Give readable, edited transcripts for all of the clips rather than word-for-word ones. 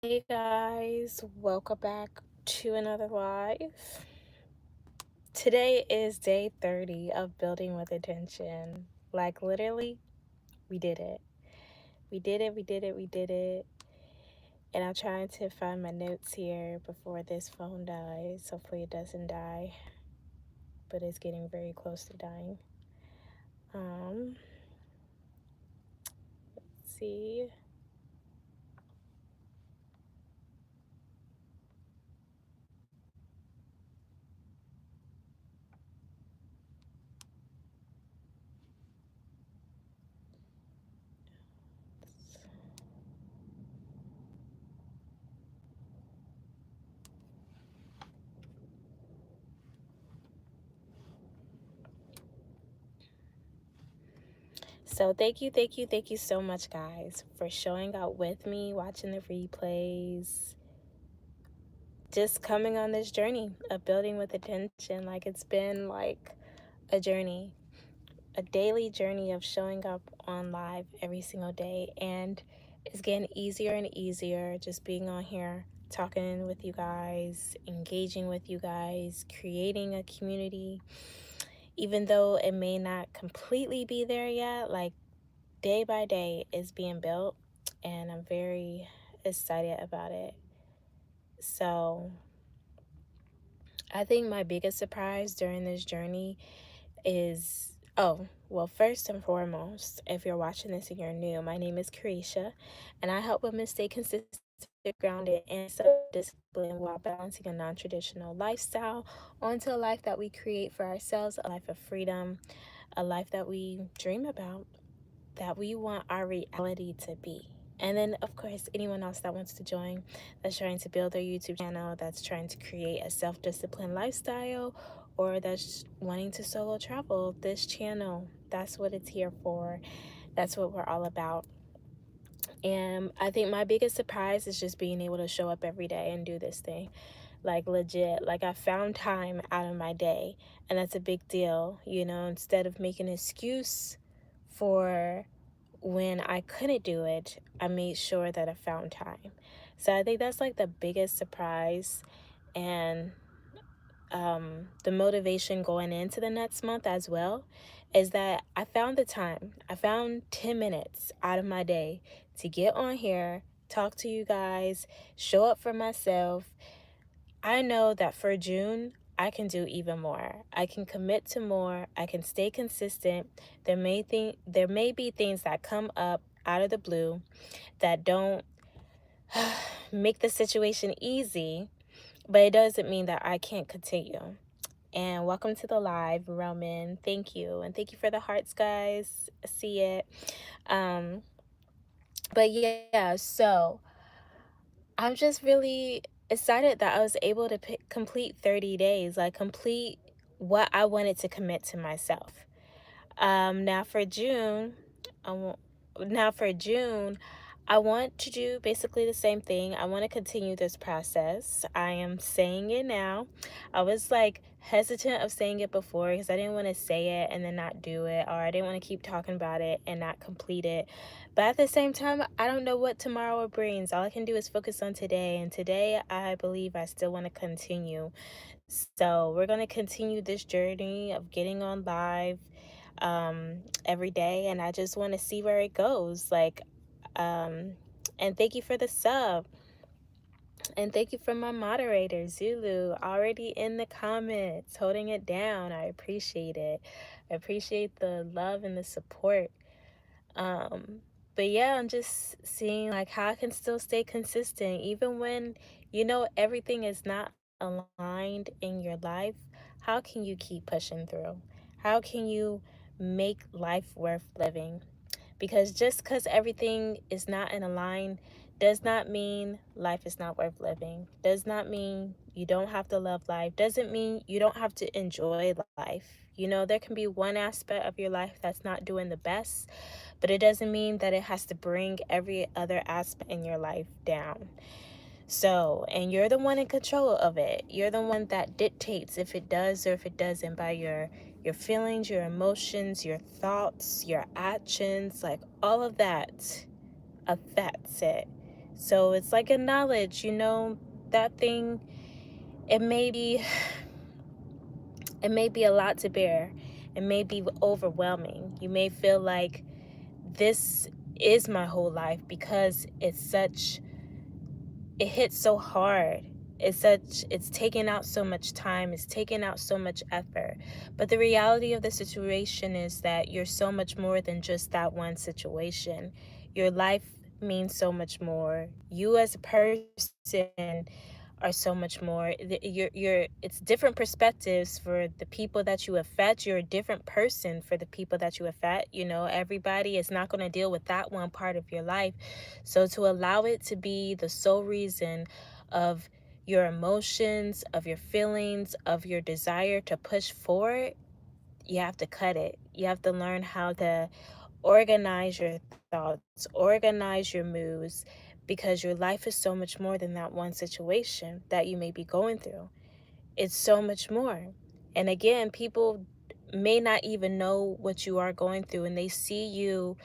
Hey guys, welcome back to another live. Today is day 30 of building with intention. Like literally, we did it. We did it. And I'm trying to find my notes here before this phone dies. Hopefully it doesn't die, but it's getting very close to dying. Um, let's see. So thank you so much guys for showing out with me, watching the replays, just coming on this journey of building with attention. Like it's been like a journey, a daily journey of showing up on live every single day, and it's getting easier and easier just being on here, talking with you guys, engaging with you guys, creating a community. Even though it may not completely be there yet, like day by day is being built, and I'm very excited about it. So I think my biggest surprise during this journey is, oh, well, first and foremost, if you're watching this and you're new, my name is Kareesha, and I help women stay consistent, grounded, and self-disciplined while balancing a non-traditional lifestyle onto a life that we create for ourselves, a life of freedom, a life that we dream about, that we want our reality to be. And then, of course, anyone else that wants to join, that's trying to build their YouTube channel, that's trying to create a self-disciplined lifestyle, or that's wanting to solo travel, this channel, that's what it's here for. That's what we're all about. And I think my biggest surprise is just being able to show up every day and do this thing. Like legit, like I found time out of my day, and that's a big deal, instead of making an excuse for when I couldn't do it, I made sure that I found time. So I think that's like the biggest surprise, and the motivation going into the next month as well is that I found the time. I found 10 minutes out of my day to get on here, talk to you guys, show up for myself. I know that for June, I can do even more. I can commit to more. I can stay consistent. There may be things that come up out of the blue that don't make the situation easy, but it doesn't mean that I can't continue. And welcome to the live, Roman. Thank you. And thank you for the hearts, guys. I see it. Um, but yeah, so I'm just really excited that I was able to complete 30 days, like complete what I wanted to commit to myself. Now for June, I want, now for June, I want to do basically the same thing. I want to continue this process. I am saying it now. I was like hesitant of saying it before because I didn't want to say it and then not do it, or I didn't want to keep talking about it and not complete it. But at the same time, I don't know what tomorrow brings. All I can do is focus on today, and today I believe I still want to continue. So we're going to continue this journey of getting on live every day, and I just want to see where it goes. And thank you for the sub, and thank you for my moderator Zulu, already in the comments holding it down. I appreciate it. I appreciate the love and the support. But yeah, I'm just seeing like how I can still stay consistent even when everything is not aligned in your life. How can you keep pushing through? How can you make life worth living? Because just because everything is not in a line does not mean life is not worth living. Does not mean you don't have to love life. Doesn't mean you don't have to enjoy life. There can be one aspect of your life that's not doing the best, but it doesn't mean that it has to bring every other aspect in your life down. So, and you're the one in control of it. You're the one that dictates if it does or if it doesn't by your feelings, your emotions, your thoughts, your actions, like all of that affects it. So it's like a knowledge, that thing, it may be it may be a lot to bear. It may be overwhelming. You may feel like this is my whole life because it hits so hard. It's taking out so much time, it's taking out so much effort. But the reality of the situation is that you're so much more than just that one situation. Your life means so much more. You as a person are so much more. It's different perspectives for the people that you affect. You're a different person for the people that you affect. Everybody is not going to deal with that one part of your life. So to allow it to be the sole reason of your emotions, of your feelings, of your desire to push forward, you have to cut it. You have to learn how to organize your thoughts, organize your moves, because your life is so much more than that one situation that you may be going through. It's so much more. And again, people may not even know what you are going through, and they see you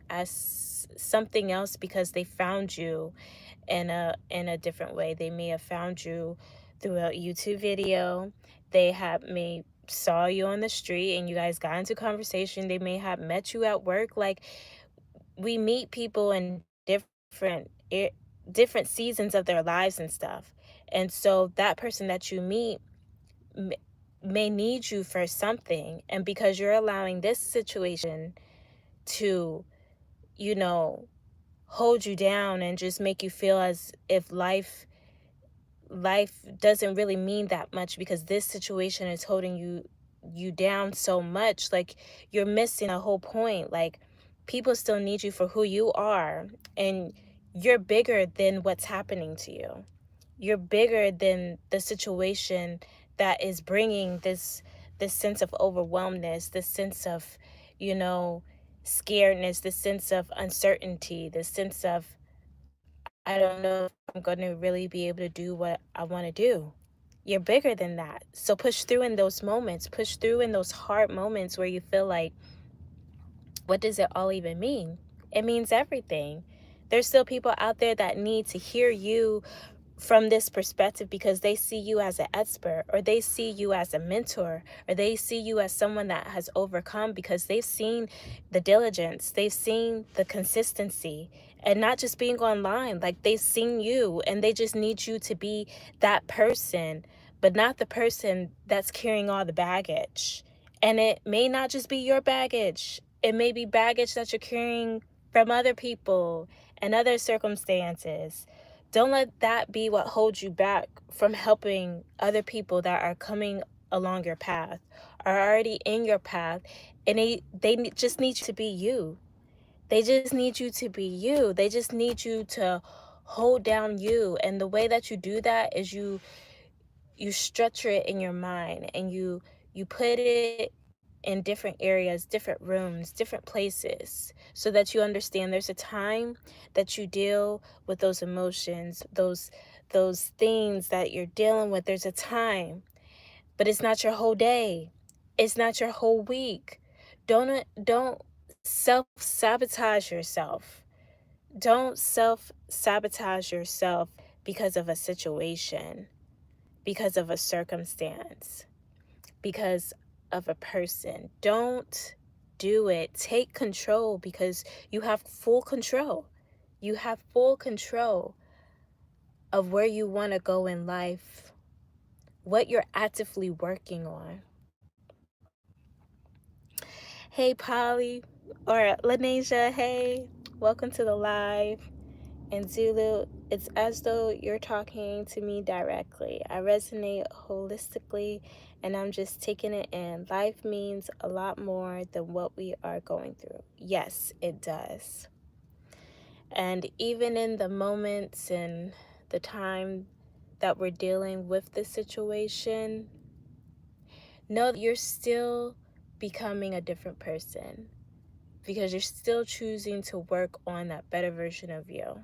as something else because they found you in a different way. They may have found you through a YouTube video. They have may saw you on the street and you guys got into conversation. They may have met you at work. Like, we meet people in different seasons of their lives and stuff. And so that person that you meet m- may need you for something, and because you're allowing this situation to, you know, hold you down and just make you feel as if life doesn't really mean that much because this situation is holding you down so much, like, you're missing a whole point. Like, people still need you for who you are, and you're bigger than what's happening to you. You're bigger than the situation that is bringing this sense of overwhelmness, this sense of, you know scaredness, this sense of uncertainty, this sense of, I don't know if I'm going to really be able to do what I want to do. You're bigger than that. So push through in those moments. Push through in those hard moments where you feel like, what does it all even mean? It means everything. There's still people out there that need to hear you from this perspective because they see you as an expert, or they see you as a mentor, or they see you as someone that has overcome because they've seen the diligence, they've seen the consistency, and not just being online. Like, they've seen you and they just need you to be that person, but not the person that's carrying all the baggage. And it may not just be your baggage, it may be baggage that you're carrying from other people and other circumstances. Don't let that be what holds you back from helping other people that are coming along your path, are already in your path, and just need you to be you. They just need you to be you. They just need you to hold down you. And the way that you do that is you structure it in your mind, and you put it in different areas, different rooms, different places, so that you understand there's a time that you deal with those emotions, those things that you're dealing with. There's a time, but it's not your whole day. It's not your whole week. Don't self-sabotage yourself. Don't self-sabotage yourself because of a situation, because of a circumstance, because of a person. Don't do it. Take control, because you have full control. You have full control of where you want to go in life, what you're actively working on. Hey, Polly, or Lanasia, hey, welcome to the live. And Zulu, it's as though you're talking to me directly. I resonate holistically, and I'm just taking it in. Life means a lot more than what we are going through. Yes, it does. And even in the moments and the time that we're dealing with the situation, know that you're still becoming a different person, because you're still choosing to work on that better version of you.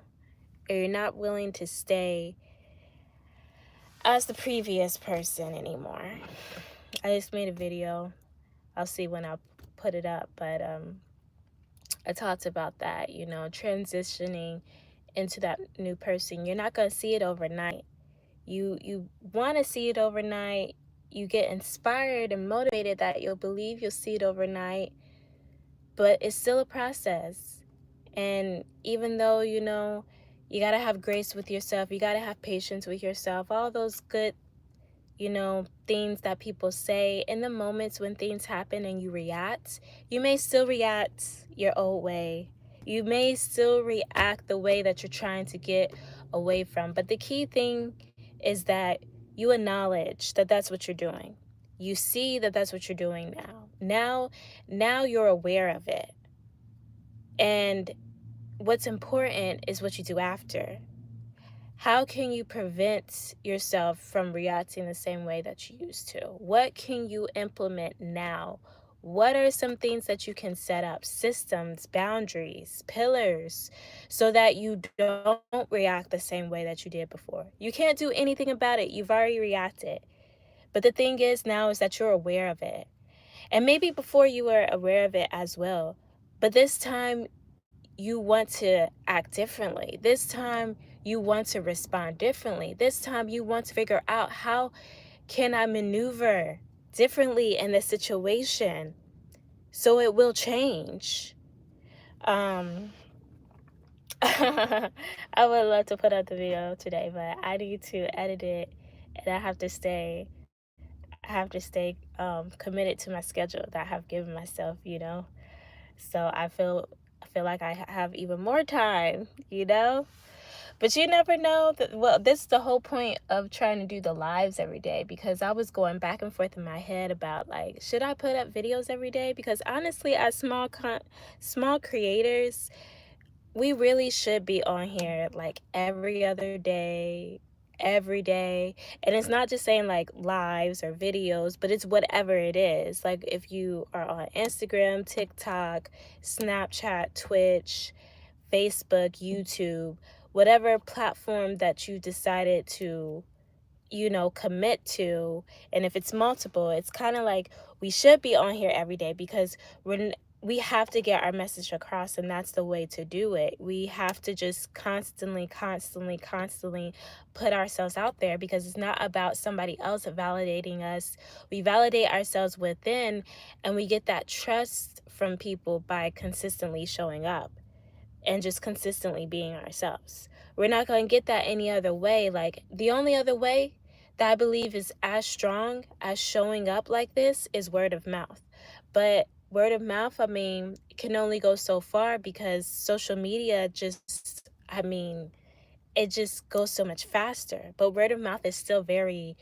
Or you're not willing to stay as the previous person anymore. I just made a video. I'll see when I put it up, but I talked about that, transitioning into that new person. You're not going to see it overnight. You want to see it overnight. You get inspired and motivated that you'll believe you'll see it overnight, but it's still a process. And even though, you got to have grace with yourself, you got to have patience with yourself, all those good, things that people say, in the moments when things happen and you react, you may still react your old way. You may still react the way that you're trying to get away from. But the key thing is that you acknowledge that that's what you're doing. You see that that's what you're doing now. Now you're aware of it. And what's important is what you do after. How can you prevent yourself from reacting the same way that you used to? What can you implement now? What are some things that you can set up? Systems, boundaries, pillars, so that you don't react the same way that you did before. You can't do anything about it. You've already reacted. But the thing is now is that you're aware of it. And maybe before you were aware of it as well. But this time you want to act differently. This time you want to respond differently. This time you want to figure out, how can I maneuver differently in this situation so it will change. um I would love to put out the video today, but I need to edit it, and I have to stay committed to my schedule that I have given myself, so I feel like I have even more time. But you never know. Well, this is the whole point of trying to do the lives every day, because I was going back and forth in my head about, like, should I put up videos every day? Because honestly, as small creators, we really should be on here like every other day, every day. And it's not just saying like lives or videos, but it's whatever it is. Like if you are on Instagram, TikTok, Snapchat, Twitch, Facebook, YouTube, whatever platform that you decided to, commit to. And if it's multiple, it's kind of like we should be on here every day, because we have to get our message across, and that's the way to do it. We have to just constantly put ourselves out there, because it's not about somebody else validating us. We validate ourselves within, and we get that trust from people by consistently showing up and just consistently being ourselves. We're not going to get that any other way. Like, the only other way that I believe is as strong as showing up like this is word of mouth. But word of mouth, I mean, can only go so far, because social media just, I mean, it just goes so much faster. But word of mouth is still very,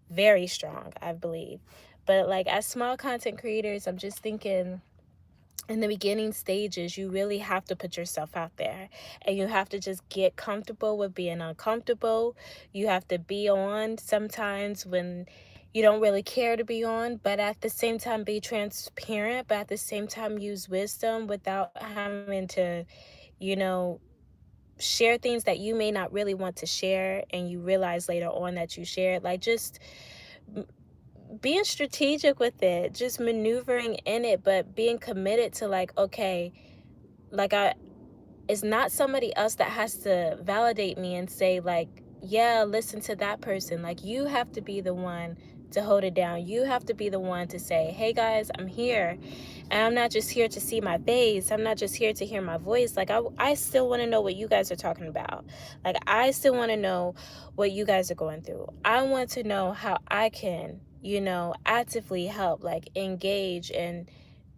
very strong, I believe. But like, as small content creators, I'm just thinking, in the beginning stages, you really have to put yourself out there, and you have to just get comfortable with being uncomfortable. You have to be on sometimes when you don't really care to be on, but at the same time be transparent, but at the same time use wisdom without having to, you know, share things that you may not really want to share, and you realize later on that you shared. Like, just being strategic with it, just maneuvering in it, but being committed to, like, okay, like, it's not somebody else that has to validate me and say, like, yeah, listen to that person. Like, you have to be the one to hold it down. You have to be the one to say, hey guys, I'm here, and I'm not just here to see my face. I'm not just here to hear my voice. Like, I still want to know what you guys are talking about. Like, I still want to know what you guys are going through. I want to know how I can, actively help, like, engage and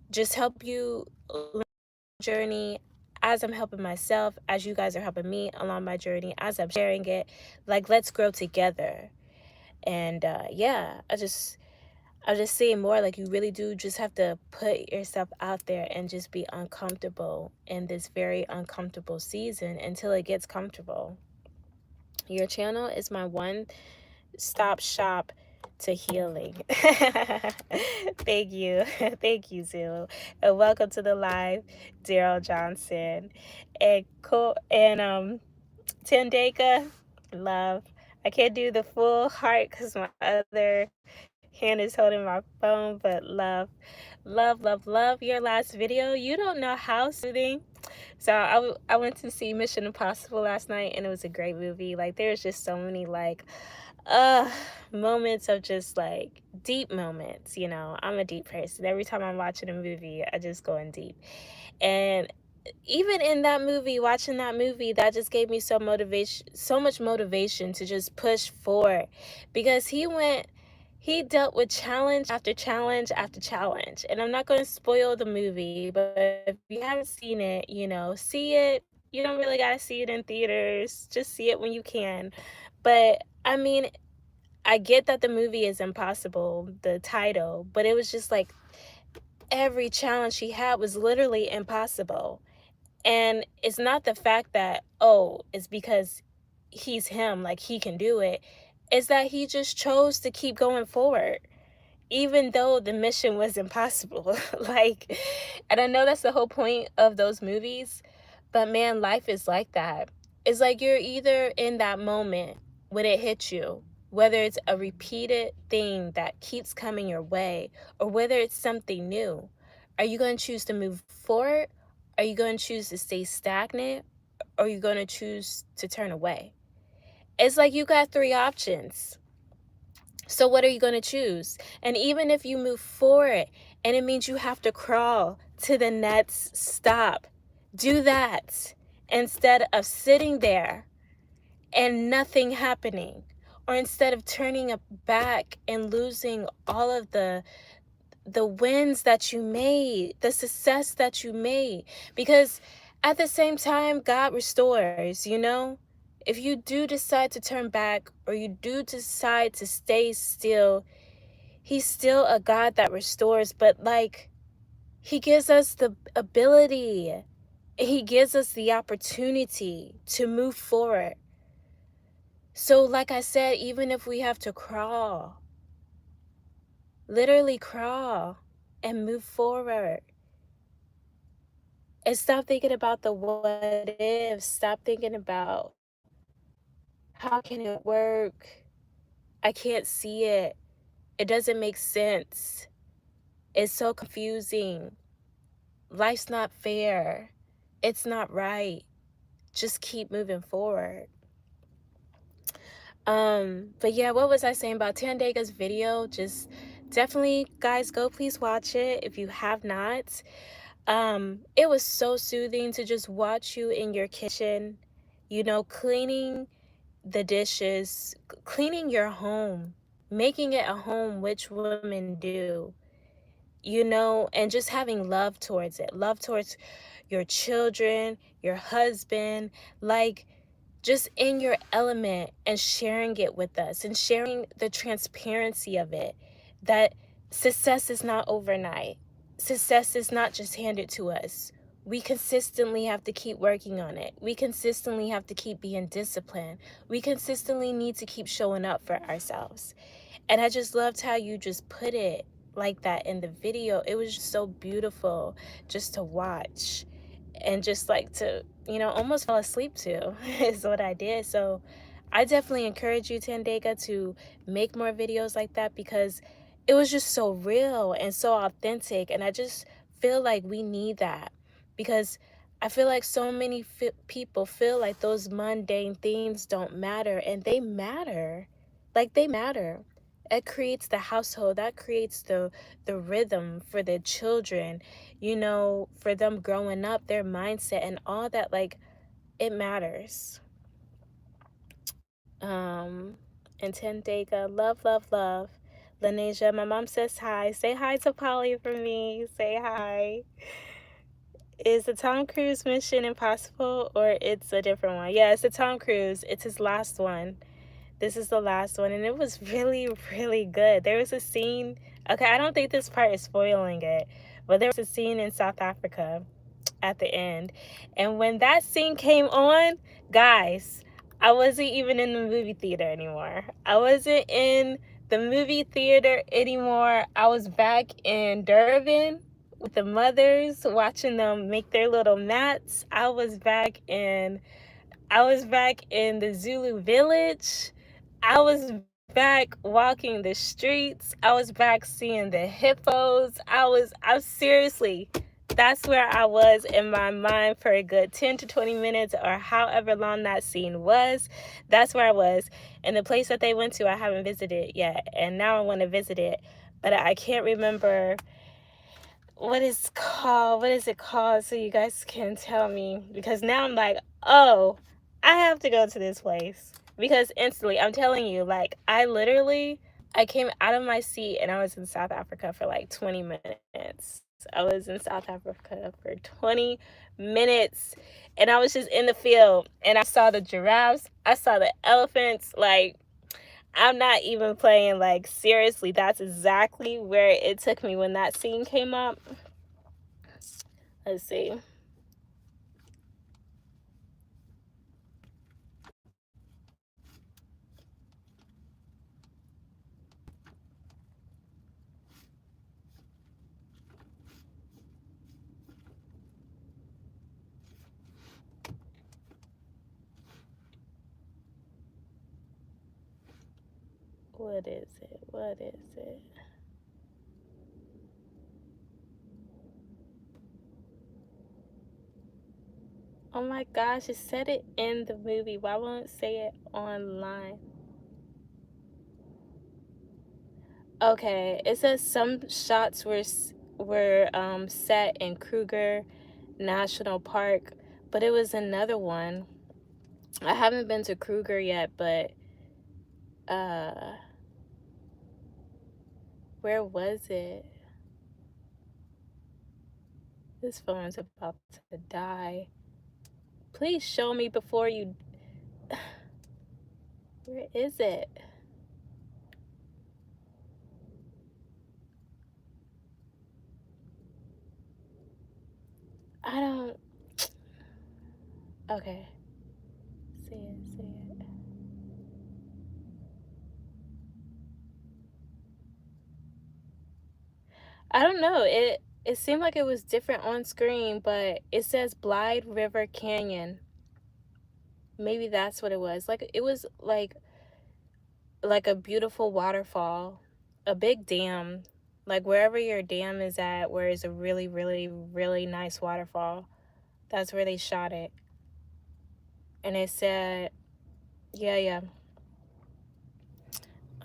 just help you along the journey, as I'm helping myself, as you guys are helping me along my journey, as I'm sharing it. Like, let's grow together. And yeah, I just saying more, like, you really do just have to put yourself out there and just be uncomfortable in this very uncomfortable season until it gets comfortable. Your channel is my one stop shop to healing. Thank you. Thank you, Zulu. And welcome to the live, Daryl Johnson. And cool, and Tandeka, love. I can't do the full heart because my other hand is holding my phone, but love, love, love, love your last video. You don't know how soothing So I went to see Mission Impossible last night, and it was a great movie. Like, there's just so many like uh moments of just like deep moments. I'm a deep person. Every time I'm watching a movie, I just go in deep. And even in that movie, watching that movie, that just gave me so much motivation to just push forward, because he dealt with challenge after challenge after challenge. And I'm not going to spoil the movie, but if you haven't seen it, see it. You don't really got to see it in theaters. Just see it when you can. But I mean, I get that the movie is impossible, the title, but it was just like every challenge he had was literally impossible. And it's not the fact that, oh, it's because he's him, like he can do it. It's that he just chose to keep going forward, even though the mission was impossible. Like, and I know that's the whole point of those movies, but man, life is like that. It's like you're either in that moment when it hits you, whether it's a repeated thing that keeps coming your way, or whether it's something new. Are you going to choose to move forward? Are you going to choose to stay stagnant? Or are you going to choose to turn away? It's like you got three options. So what are you going to choose? And even if you move forward and it means you have to crawl to the next stop, do that instead of sitting there and nothing happening, or instead of turning back and losing all of the wins that you made, the success that you made. Because at the same time, God restores. If you do decide to turn back, or you do decide to stay still, He's still a God that restores. But like, He gives us the ability, He gives us the opportunity to move forward. So like I said, even if we have to crawl, literally crawl and move forward, and stop thinking about the what ifs. Stop thinking about, how can it work? I can't see it. It doesn't make sense. It's so confusing. Life's not fair. It's not right. Just keep moving forward. But yeah, what was I saying about Tandega's video? Just definitely, guys, go please watch it if you have not. It was so soothing to just watch you in your kitchen, cleaning the dishes, cleaning your home, making it a home, which women do, and just having love towards it, love towards your children, your husband, like just in your element, and sharing it with us and sharing the transparency of it, that success is not overnight. Success is not just handed to us. We consistently have to keep working on it. We consistently have to keep being disciplined. We consistently need to keep showing up for ourselves. And I just loved how you just put it like that in the video. It was just so beautiful just to watch, and just like to, almost fall asleep to is what I did. So I definitely encourage you, Tandega, to make more videos like that, because it was just so real and so authentic. And I just feel like we need that, because I feel like so many people feel like those mundane things don't matter, and they matter. Like, they matter. It creates the household, that creates the rhythm for the children, for them growing up, their mindset and all that. Like, it matters. And Tandega, love, love, love. Lanesia, my mom says hi. Say hi to Polly for me. Say hi. Is the Tom Cruise Mission Impossible, or it's a different one? Yeah, it's the Tom Cruise. It's his last one. This is the last one, and it was really, really good. There was a scene, okay, I don't think this part is spoiling it, but there was a scene in South Africa at the end. And when that scene came on, guys, I wasn't even in the movie theater anymore. I wasn't in the movie theater anymore. I was back in Durban with the mothers, watching them make their little mats. I was back in the Zulu village. I was back walking the streets. I was back seeing the hippos. I'm seriously, That's where I was in my mind for a good 10 to 20 minutes or however long that scene was. That's where I was. And the place that they went to, I haven't visited yet. And now I want to visit it. But I can't remember what it's called. What is it called? So you guys can tell me. Because now I'm like, oh, I have to go to this place. Because instantly, I'm telling you, like, I came out of my seat and I was in South Africa for like 20 minutes. I was in South Africa for 20 minutes and I was just in the field and I saw the giraffes, I saw the elephants. Like, I'm not even playing, like, seriously, that's exactly where it took me when that scene came up. Let's see. What is it? What is it? Oh my gosh, it said it in the movie. Why won't it say it online? Okay, it says some shots were set in Kruger National Park, but it was another one. I haven't been to Kruger yet, but uh where was it? This phone's about to die. Please show me before you. Where is it? I don't. Okay. See it, see it. I don't know. It seemed like it was different on screen, but it says Blythe River Canyon. Maybe that's what it was. Like, it was like a beautiful waterfall, a big dam, like wherever your dam is at, where it's a really, really, really nice waterfall. That's where they shot it. And it said, yeah, yeah.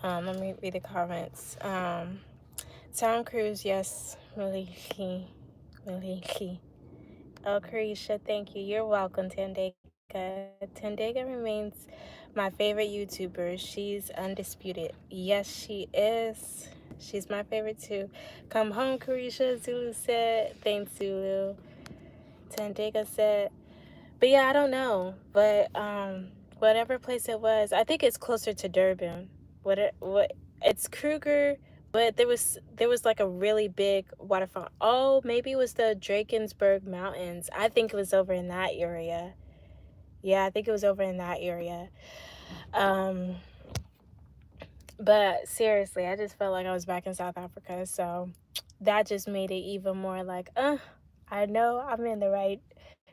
Let me read the comments. Tom Cruise, yes, Maliki, Maliki. Oh, Kareesha, thank you. You're welcome, Tandega. Tandega remains my favorite YouTuber. She's undisputed. Yes, she is. She's my favorite too. Come home, Kareesha. Zulu said. Thanks, Zulu. Tandega said. But yeah, I don't know. But whatever place it was, I think it's closer to Durban. What it's Kruger, but there was like a really big waterfall. Oh, maybe it was the Drakensberg Mountains. I think it was over in that area. Yeah, I think it was over in that area. Um, but seriously, I just felt like I was back in South Africa, so that just made it even more like, I know I'm in the right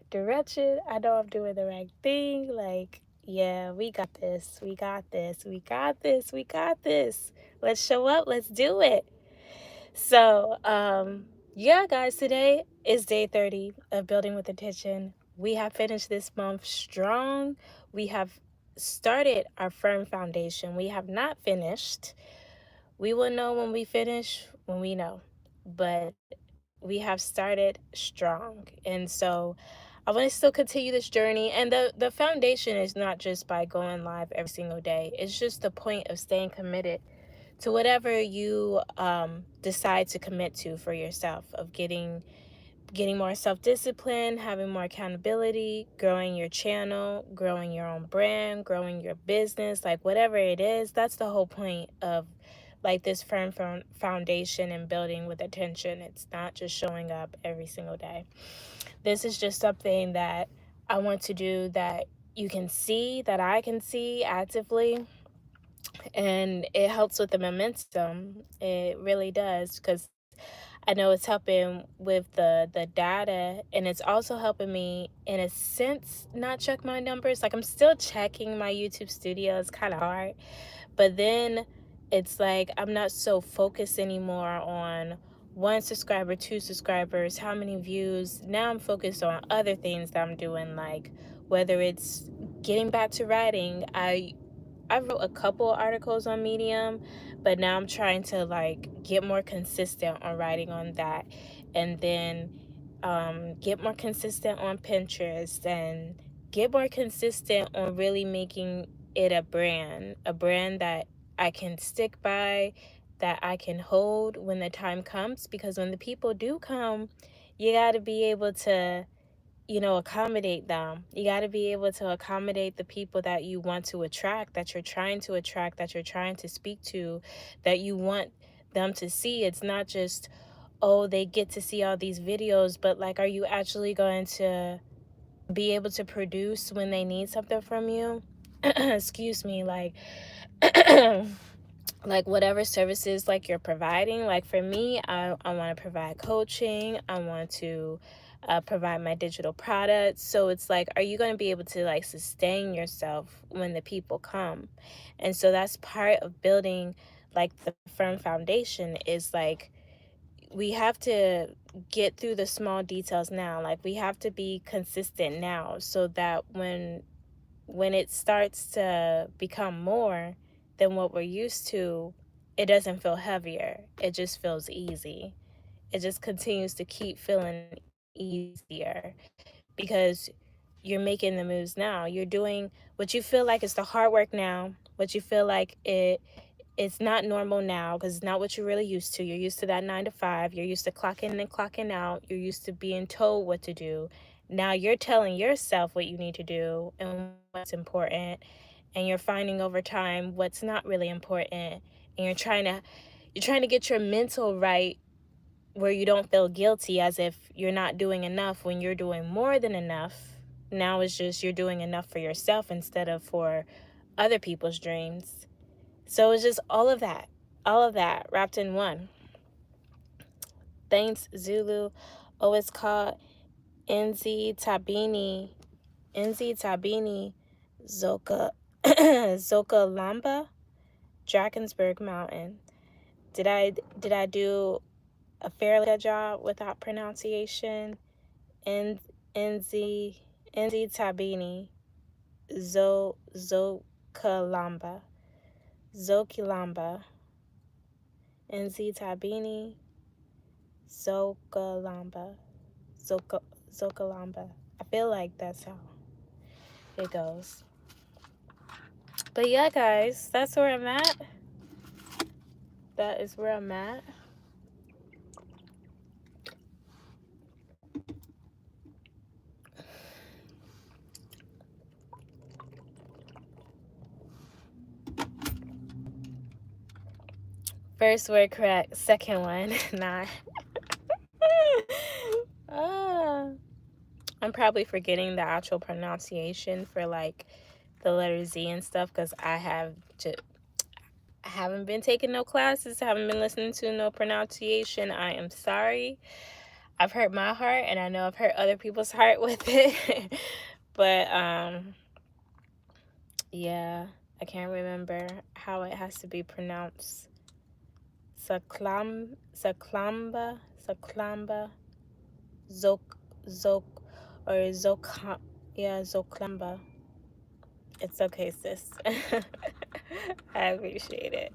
direction. I know I'm doing the right thing. Like, yeah, we got this. We got this. We got this. We got this. Let's show up. Let's do it. So, yeah, guys, today is day 30 of Building with Attention. We have finished this month strong. We have started our firm foundation. We have not finished. We will know when we finish, when we know. But we have started strong. And so I want to still continue this journey. And the foundation is not just by going live every single day. It's just the point of staying committed to whatever you decide to commit to for yourself, of getting more self-discipline, having more accountability, growing your channel, growing your own brand, growing your business, like whatever it is. That's the whole point of like this firm foundation and building with attention. It's not just showing up every single day. This is just something that I want to do, that you can see, that I can see actively, and it helps with the momentum. It really does, because I know it's helping with the data, and it's also helping me in a sense not check my numbers. Like, I'm still checking my YouTube studio. It's kind of hard, but then it's like I'm not so focused anymore on 1 subscriber, 2 subscribers, how many views. Now I'm focused on other things that I'm doing, like whether it's getting back to writing. I wrote a couple articles on Medium, but now I'm trying to like get more consistent on writing on that, and then get more consistent on Pinterest, and get more consistent on really making it a brand that I can stick by, that I can hold when the time comes. Because when the people do come, you got to be able to, accommodate them. You got to be able to accommodate the people that you want to attract, that you're trying to attract, that you're trying to speak to, that you want them to see. It's not just, oh, they get to see all these videos, but like, are you actually going to be able to produce when they need something from you? Excuse me, like, like whatever services like you're providing. Like for me, I want to provide coaching. I want to provide my digital products. So it's like, are you going to be able to like sustain yourself when the people come? And so that's part of building like the firm foundation, is like, we have to get through the small details now. Like we have to be consistent now, so that when it starts to become more than what we're used to, it doesn't feel heavier. It just feels easy. It just continues to keep feeling easier, because you're making the moves now. You're doing what you feel like is the hard work now, what you feel like it's not normal now, because it's not what you're really used to. You're used to that 9 to 5. You're used to clocking in and clocking out. You're used to being told what to do. Now you're telling yourself what you need to do and what's important. And you're finding over time what's not really important. And you're trying to get your mental right, where you don't feel guilty as if you're not doing enough when you're doing more than enough. Now it's just you're doing enough for yourself instead of for other people's dreams. So it's just all of that wrapped in one. Thanks, Zulu. Oh, it's called Nzi Tabini Zoka Zoka Lamba, Drakensberg Mountain. Did I do a fairly good job without pronunciation? N Nzi Tabini Zokalamba Zokilamba Nzi Tabini Zokalamba Zokalamba. I feel like that's how it goes. But yeah, guys, that's where I'm at. That is where I'm at. First word correct. Second one, not. uh, I'm probably forgetting the actual pronunciation for like the letter Z and stuff, because I haven't been taking no classes, haven't been listening to no pronunciation. I am sorry. I've hurt my heart, and I know I've hurt other people's heart with it. But yeah, I can't remember how it has to be pronounced. Saklamba, Zok, or Zoklamba. It's okay, sis. I appreciate it.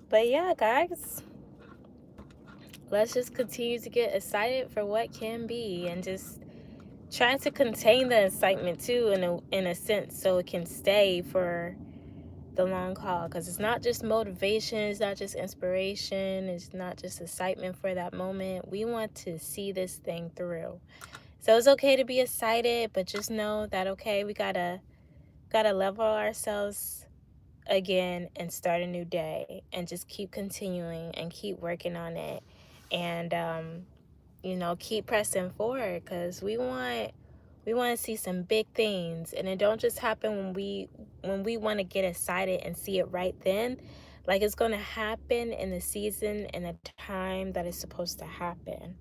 But yeah, guys, let's just continue to get excited for what can be, and just try to contain the excitement too, in a sense, so it can stay for the long haul. Because it's not just motivation, it's not just inspiration, it's not just excitement for that moment. We want to see this thing through. So it's okay to be excited, but just know that, okay, we gotta level ourselves again and start a new day, and just keep continuing and keep working on it, and keep pressing forward, because we want to see some big things. And it don't just happen when we want to get excited and see it right then. Like, it's going to happen in the season and the time that it's supposed to happen.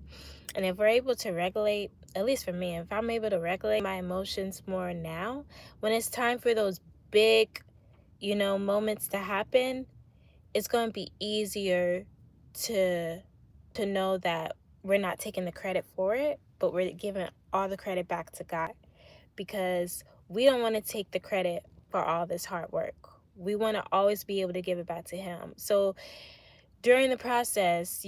And if we're able to regulate, at least for me, if I'm able to regulate my emotions more now, when it's time for those big moments to happen, it's going to be easier to know that we're not taking the credit for it, but we're giving all the credit back to God, because we don't want to take the credit for all this hard work. We want to always be able to give it back to Him. So during the process,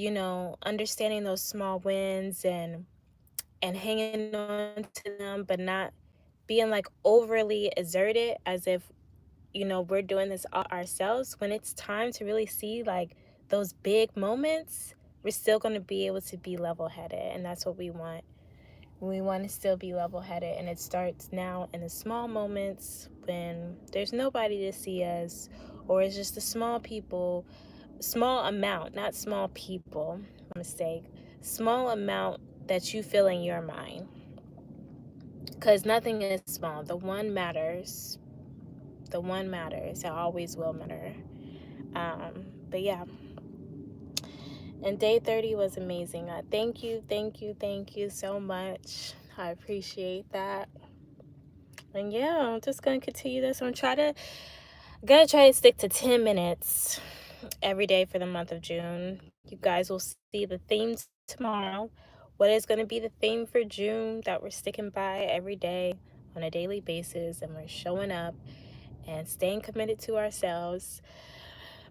understanding those small wins and hanging on to them, but not being like overly exerted as if we're doing this all ourselves. When it's time to really see like those big moments, we're still going to be able to be level-headed, and that's what we want. We want to still be level-headed, and it starts now in the small moments when there's nobody to see us, or it's just a small amount, not small people, mistake, small amount that you feel in your mind, because nothing is small. The one matters. The one matters. It always will matter. But yeah, and day 30 was amazing. Thank you so much. I appreciate that. And yeah, I'm just gonna continue this. Gonna try to stick to 10 minutes every day for the month of June. You guys will see the themes tomorrow. What is going to be the theme for June that we're sticking by every day on a daily basis, and we're showing up and staying committed to ourselves.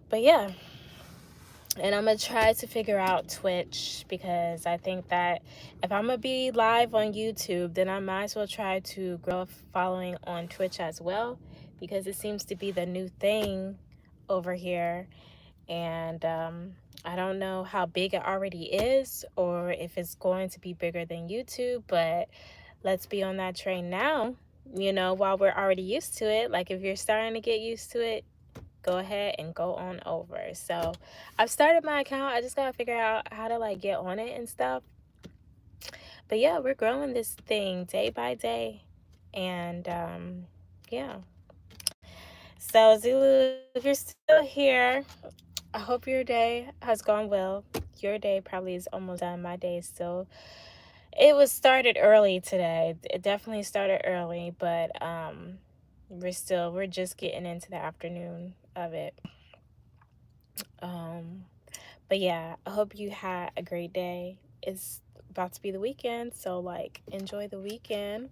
But yeah, and I'm going to try to figure out Twitch, because I think that if I'm going to be live on YouTube, then I might as well try to grow a following on Twitch as well, because it seems to be the new thing over here. And I don't know how big it already is, or if it's going to be bigger than YouTube, but let's be on that train now, while we're already used to it. Like, if you're starting to get used to it, go ahead and go on over. So I've started my account. I just gotta figure out how to like get on it and stuff. But yeah, we're growing this thing day by day. And yeah. So Zulu, if you're still here, I hope your day has gone well. Your day probably is almost done. My day is still, it was started early today. It definitely started early, but we're just getting into the afternoon of it. But yeah, I hope you had a great day. It's about to be the weekend, so like enjoy the weekend.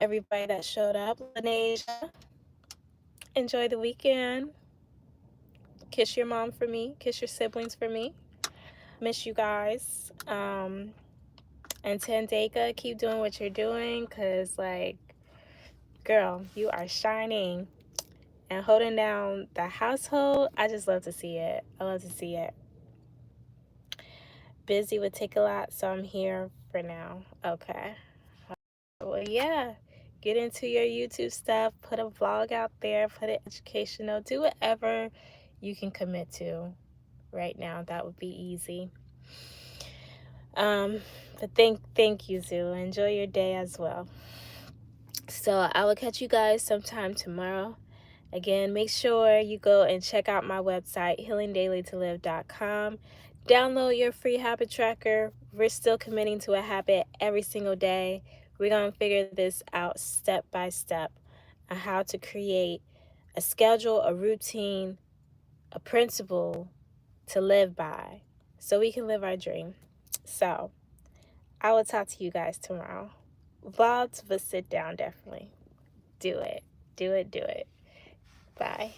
Everybody that showed up, Lanasia, enjoy the weekend. Kiss your mom for me. Kiss your siblings for me. Miss you guys. And Tandeka, keep doing what you're doing, because like, girl, you are shining and holding down the household. I just love to see it. I love to see it. Busy would take a lot, so I'm here for now. Okay. Well, yeah. Get into your YouTube stuff. Put a vlog out there. Put it educational. Do whatever you can commit to right now. That would be easy. But thank you, Zoo. Enjoy your day as well. So I will catch you guys sometime tomorrow. Again, make sure you go and check out my website, healingdailytolive.com. Download your free habit tracker. We're still committing to a habit every single day. We're going to figure this out step by step on how to create a schedule, a routine, a principle to live by, so we can live our dream. So I will talk to you guys tomorrow. Vlogs, but sit down, definitely. Do it. Do it. Do it. Bye.